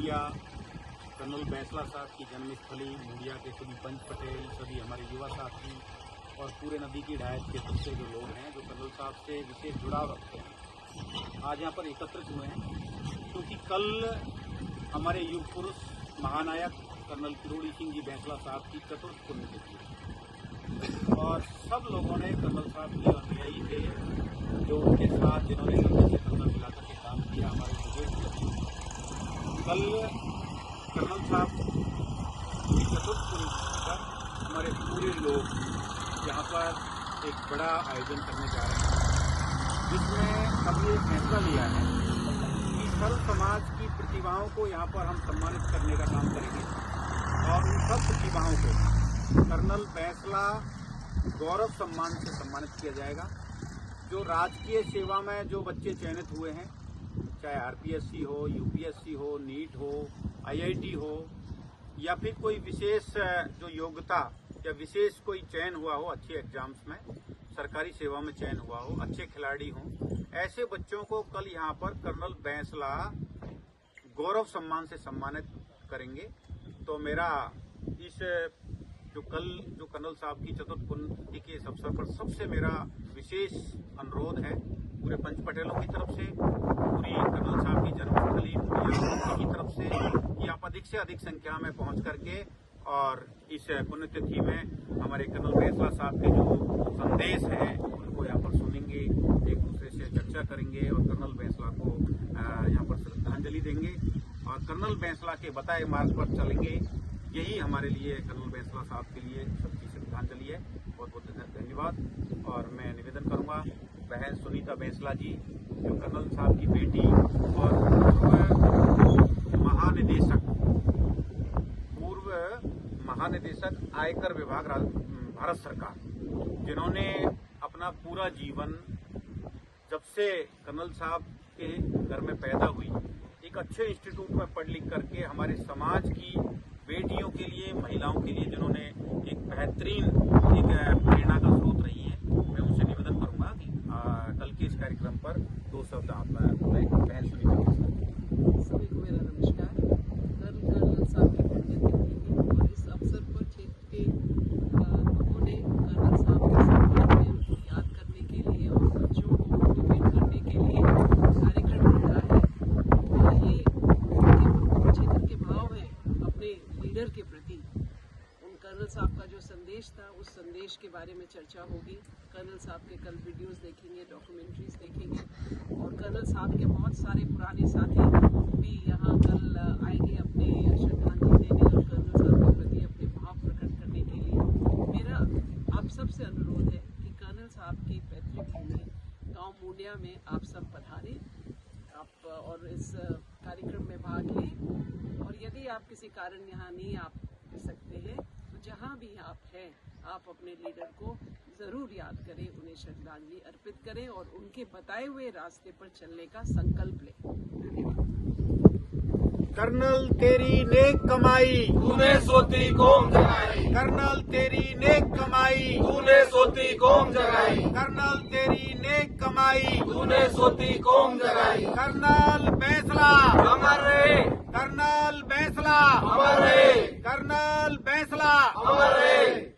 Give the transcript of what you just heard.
मुंडिया colonel Bainsla साहब की जन्मस्थली मुंडिया के सभी पंच पटेल, सभी हमारे युवा साथी और पूरे नदी की ढायत के सबसे जो लोग हैं जो कर्नल साहब से विशेष जुड़ाव रखते हैं, आज यहाँ पर एकत्रित हुए हैं क्योंकि कल हमारे युग पुरुष महानायक कर्नल किरोड़ी सिंह जी बैंसला साहब की चतुर्थ पुण्यतिथि है और सब लोगों ने कर्नल साहब के अनुयायी थे जो उनके साथ जिन्होंने कर्नल से कर्नल मिलाकर के काम किया। हमारे बुजुर्ग कल कर्नल साहब की चतुर्थ पुण्यतिथि पर हमारे पूरे लोग यहाँ पर एक बड़ा आयोजन करने जा रहे हैं जिसमें हमने फैसला लिया है कि सर्व समाज की प्रतिभाओं को यहाँ पर हम सम्मानित करने का काम करेंगे और उन सब प्रतिभाओं को कर्नल बैंसला गौरव सम्मान से सम्मानित किया जाएगा। जो राजकीय सेवा में जो बच्चे चयनित हुए हैं, चाहे आरपीएससी हो, यूपीएससी हो, नीट हो, आईआईटी हो या फिर कोई विशेष जो योग्यता या विशेष कोई चयन हुआ हो, अच्छे एग्जाम्स में सरकारी सेवा में चयन हुआ हो, अच्छे खिलाड़ी हों, ऐसे बच्चों को कल यहाँ पर कर्नल बैंसला गौरव सम्मान से सम्मानित करेंगे। तो मेरा इस जो कल जो कर्नल साहब की चतुर्थ पुण्यतिथि के इस अवसर पर सबसे मेरा विशेष अनुरोध है पूरे पंच पटेलों की तरफ से, पूरी कर्नल साहब की जन्मस्थली मुंडिया की तरफ से कि आप अधिक से अधिक संख्या में पहुंच करके और इस पुण्यतिथि में हमारे कर्नल बैंसला साहब के जो संदेश हैं उनको यहाँ पर सुनेंगे, एक दूसरे से चर्चा करेंगे और कर्नल बैंसला को यहाँ पर श्रद्धांजलि देंगे और कर्नल बैंसला के बताए मार्ग पर चलेंगे। यही हमारे लिए कर्नल बैंसला साहब के लिए सबकी श्रद्धांजलि है। बहुत बहुत धन्यवाद। और मैं निवेदन करूंगा बहन सुनीता बैंसला जी जो कर्नल साहब की बेटी और पूर्व महानिदेशक आयकर विभाग भारत सरकार, जिन्होंने अपना पूरा जीवन जब से कर्नल साहब के घर में पैदा हुई एक अच्छे इंस्टीट्यूट में पढ़ लिख करके हमारे समाज की बेटियों के लिए, महिलाओं के लिए जिन्होंने एक बेहतरीन एक प्रेरणा का स्रोत रही है, मैं उनसे निवेदन करूंगा कि कल के इस कार्यक्रम पर दो शब्द आप बहन सुनीता। सभी को मेरा नमस्कार। कर्नल साहब की पुण्यतिथि और इस अवसर पर क्षेत्र के लोगों ने कर्नल साहब के सम्मान में उनको याद करने के लिए और बच्चों को मोटिवेट करने के लिए कार्यक्रम रखा है। ये क्षेत्र के भाव है अपने लीडर के प्रति। उन कर्नल साहब का जो संदेश था उस संदेश के बारे में चर्चा होगी। कर्नल साहब के कल वीडियोस देखेंगे, डॉक्यूमेंट्रीज देखेंगे और कर्नल साहब के बहुत सारे पुराने साथी भी यहाँ कल आएंगे अपने श्रद्धांजलि देने और कर्नल साहब के प्रति अपने भाव प्रकट करने के लिए। मेरा आप सबसे अनुरोध है कि कर्नल साहब की पैतृक भूमि गाँव मुंडिया में आप सब पधारें आप और इस कार्यक्रम में भाग लें और यदि आप किसी कारण यहाँ नहीं आ सकते हैं तो जहाँ भी आप हैं आप अपने लीडर को जरूर याद करें, उन्हें श्रद्धांजलि अर्पित करें और उनके बताए हुए रास्ते पर चलने का संकल्प लें। धन्यवाद। कर्नल तेरी नेक कमाई तूने सोती कौम जगाई, कर्नल तेरी नेक कमाई तूने सोती कौम जगाई, कर्नल तेरी नेक कमाई तूने सोती कौम जगाई। कर्नल बैंसला अमर रहे, कर्नल बैंसला अमर रहे, कर्नल बैंसला अमर रहे।